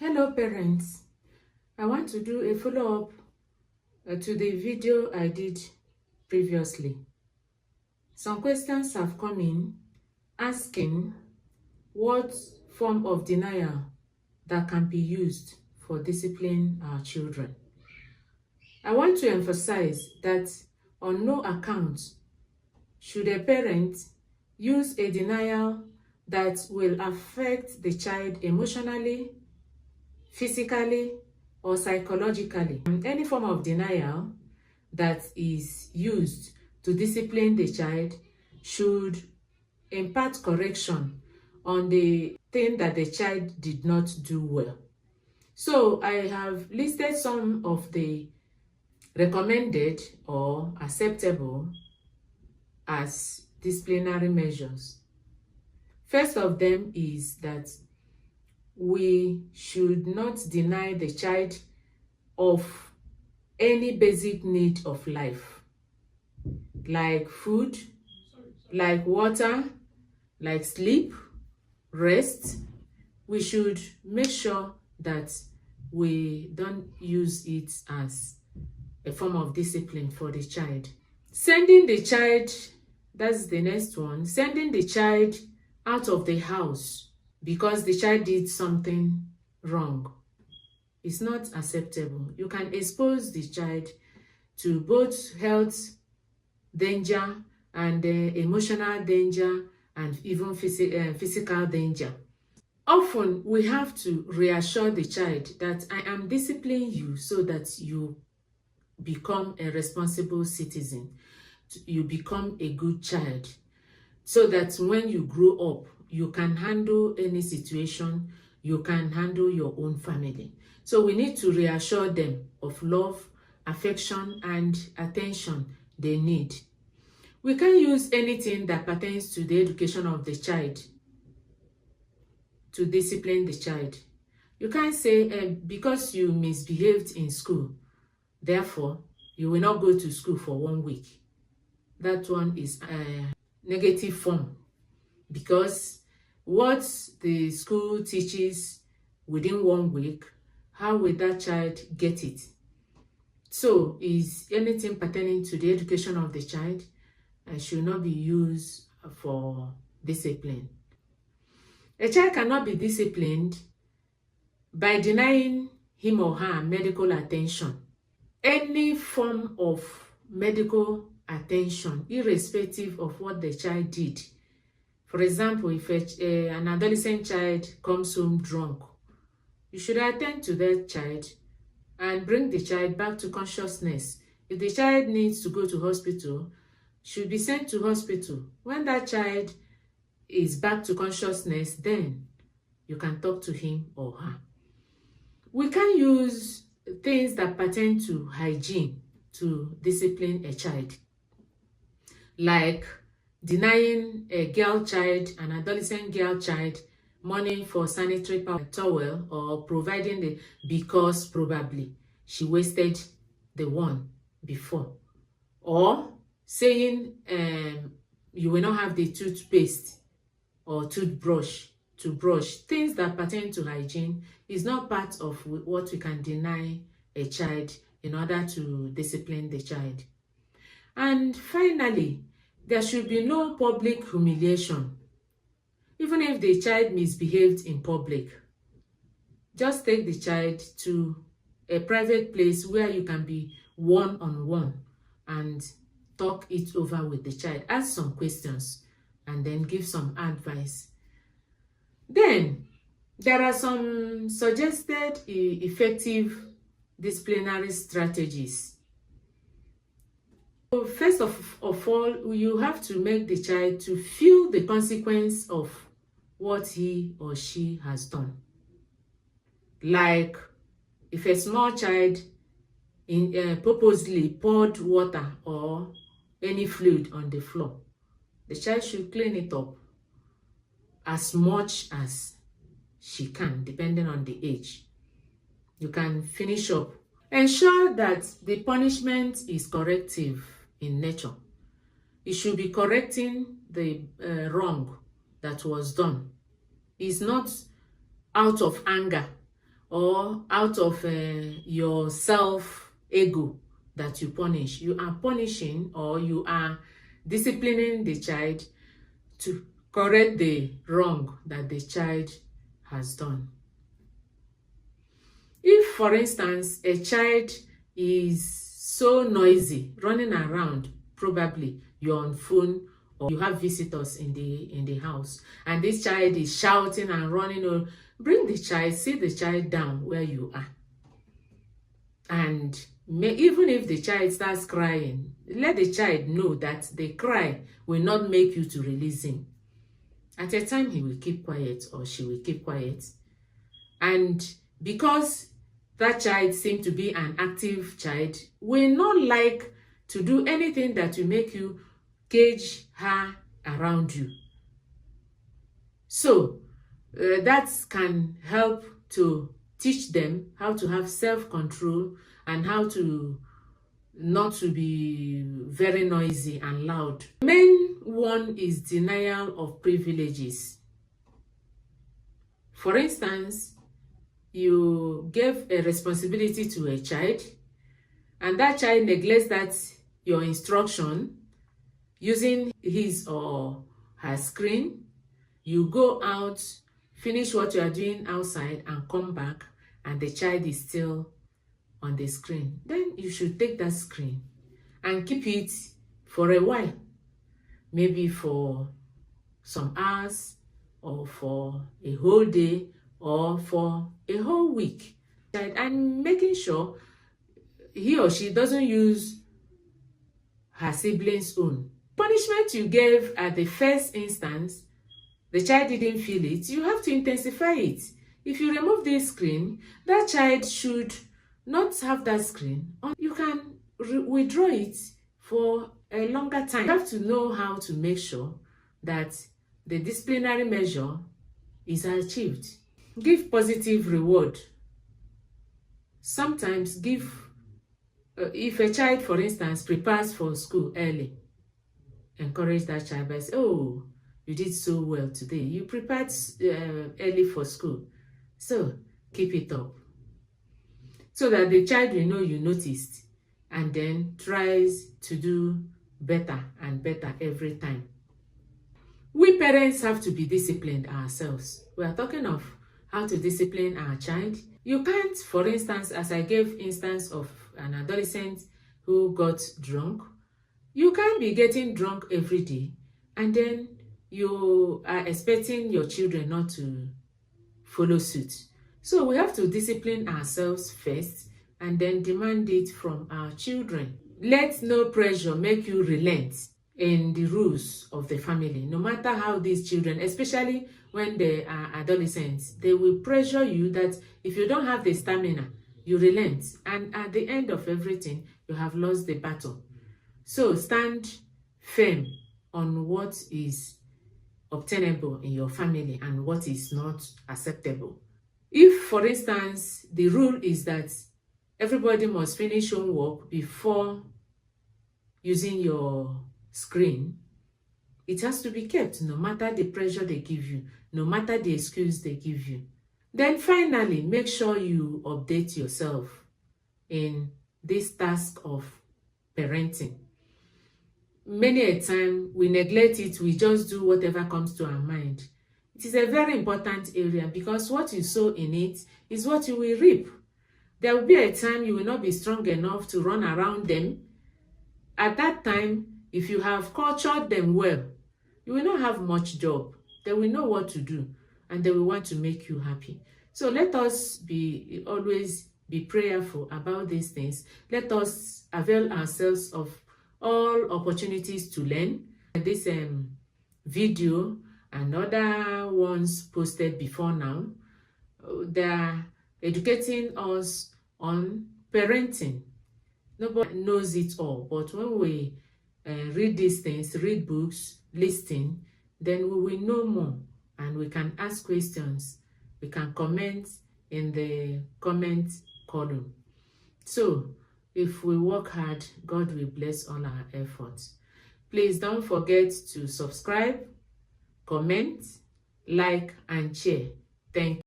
Hello parents, I want to do a follow-up to the video I did previously. Some questions have come in asking what form of denial that can be used for disciplining our children. I want to emphasize that on no account should a parent use a denial that will affect the child emotionally, physically, or psychologically. Any form of denial that is used to discipline the child should impart correction on the thing that the child did not do well. So I have listed some of the recommended or acceptable as disciplinary measures. First of them is that we should not deny the child of any basic need of life, like food, like water, like sleep, rest. We should make sure that we don't use it as a form of discipline for the child. Sending the child, that's the next one, sending the child out of the house because the child did something wrong is not acceptable. You can expose the child to both health danger and emotional danger and even physical danger. Often we have to reassure the child that I am disciplining you so that you become a responsible citizen, you become a good child, so that when you grow up, you can handle any situation, you can handle your own family. So we need to reassure them of love, affection, and attention they need. We can use anything that pertains to the education of the child to discipline the child. You can't say, because you misbehaved in school, therefore, you will not go to school for 1 week. That one is a negative form, because what the school teaches within 1 week, how will that child get it? So is anything pertaining to the education of the child should not be used for discipline. A child cannot be disciplined by denying him or her medical attention. Any form of medical attention, irrespective of what the child did. For example, if an adolescent child comes home drunk, you should attend to that child and bring the child back to consciousness. If the child needs to go to hospital, should be sent to hospital. When that child is back to consciousness, then you can talk to him or her. We can use things that pertain to hygiene to discipline a child, like denying a girl child, an adolescent girl child, money for sanitary towel, or providing the because probably she wasted the one before, or saying you will not have the toothpaste or toothbrush to brush. Things that pertain to hygiene is not part of what we can deny a child in order to discipline the child. And finally, there should be no public humiliation. Even if the child misbehaved in public, just take the child to a private place where you can be one-on-one and talk it over with the child. Ask some questions and then give some advice. Then, there are some suggested effective disciplinary strategies. So first of all, you have to make the child to feel the consequence of what he or she has done. Like if a small child purposely poured water or any fluid on the floor, the child should clean it up as much as she can, depending on the age. You can finish up. Ensure that the punishment is corrective in nature. It should be correcting the wrong that was done. It's not out of anger or out of your self-ego that you punish. You are punishing, or you are disciplining the child to correct the wrong that the child has done. If, for instance, a child is so noisy, running around, probably you're on phone or you have visitors in the house, and this child is shouting and running, or bring the child, sit the child down where you are. And even if the child starts crying, let the child know that the cry will not make you to release him. At a time, he will keep quiet or she will keep quiet. And because that child seems to be an active child, will not like to do anything that will make you cage her around you. So that can help to teach them how to have self-control and how to not to be very noisy and loud. The main one is denial of privileges. For instance, you gave a responsibility to a child, and that child neglects that your instruction using his or her screen. You go out, finish what you are doing outside, and come back, and the child is still on the screen. Then you should take that screen and keep it for a while, maybe for some hours, or for a whole day, or for a whole week, and making sure he or she doesn't use her siblings' own. Punishment you gave at the first instance, the child didn't feel it, you have to intensify it. If you remove this screen, that child should not have that screen. You can withdraw it for a longer time. You have to know how to make sure that the disciplinary measure is achieved. Give positive reward. Sometimes give, if a child, for instance, prepares for school early, encourage that child by saying, oh, you did so well today. You prepared early for school. So keep it up. So that the child will know you noticed, and then tries to do better and better every time. We parents have to be disciplined ourselves. We are talking of how to discipline our child. You can't, for instance, as I gave instance of an adolescent who got drunk, you can't be getting drunk every day and then you are expecting your children not to follow suit. So we have to discipline ourselves first and then demand it from our children. Let no pressure make you relent in the rules of the family. No matter how these children, especially when they are adolescents, they will pressure you that if you don't have the stamina, you relent. And at the end of everything, you have lost the battle. So stand firm on what is obtainable in your family and what is not acceptable. If, for instance, the rule is that everybody must finish homework before using your screen, it has to be kept no matter the pressure they give you, no matter the excuse they give you. Then finally, make sure you update yourself in this task of parenting. Many a time we neglect it, we just do whatever comes to our mind. It is a very important area because what you sow in it is what you will reap. There will be a time you will not be strong enough to run around them. At that time, if you have cultured them well, you will not have much job. They will know what to do and they will want to make you happy. So let us always be prayerful about these things. Let us avail ourselves of all opportunities to learn. This video and other ones posted before now, they are educating us on parenting. Nobody knows it all, but when we read these things, read books, listen, then we will know more and we can ask questions. We can comment in the comment column. So if we work hard, God will bless all our efforts. Please don't forget to subscribe, comment, like, and share. Thank you.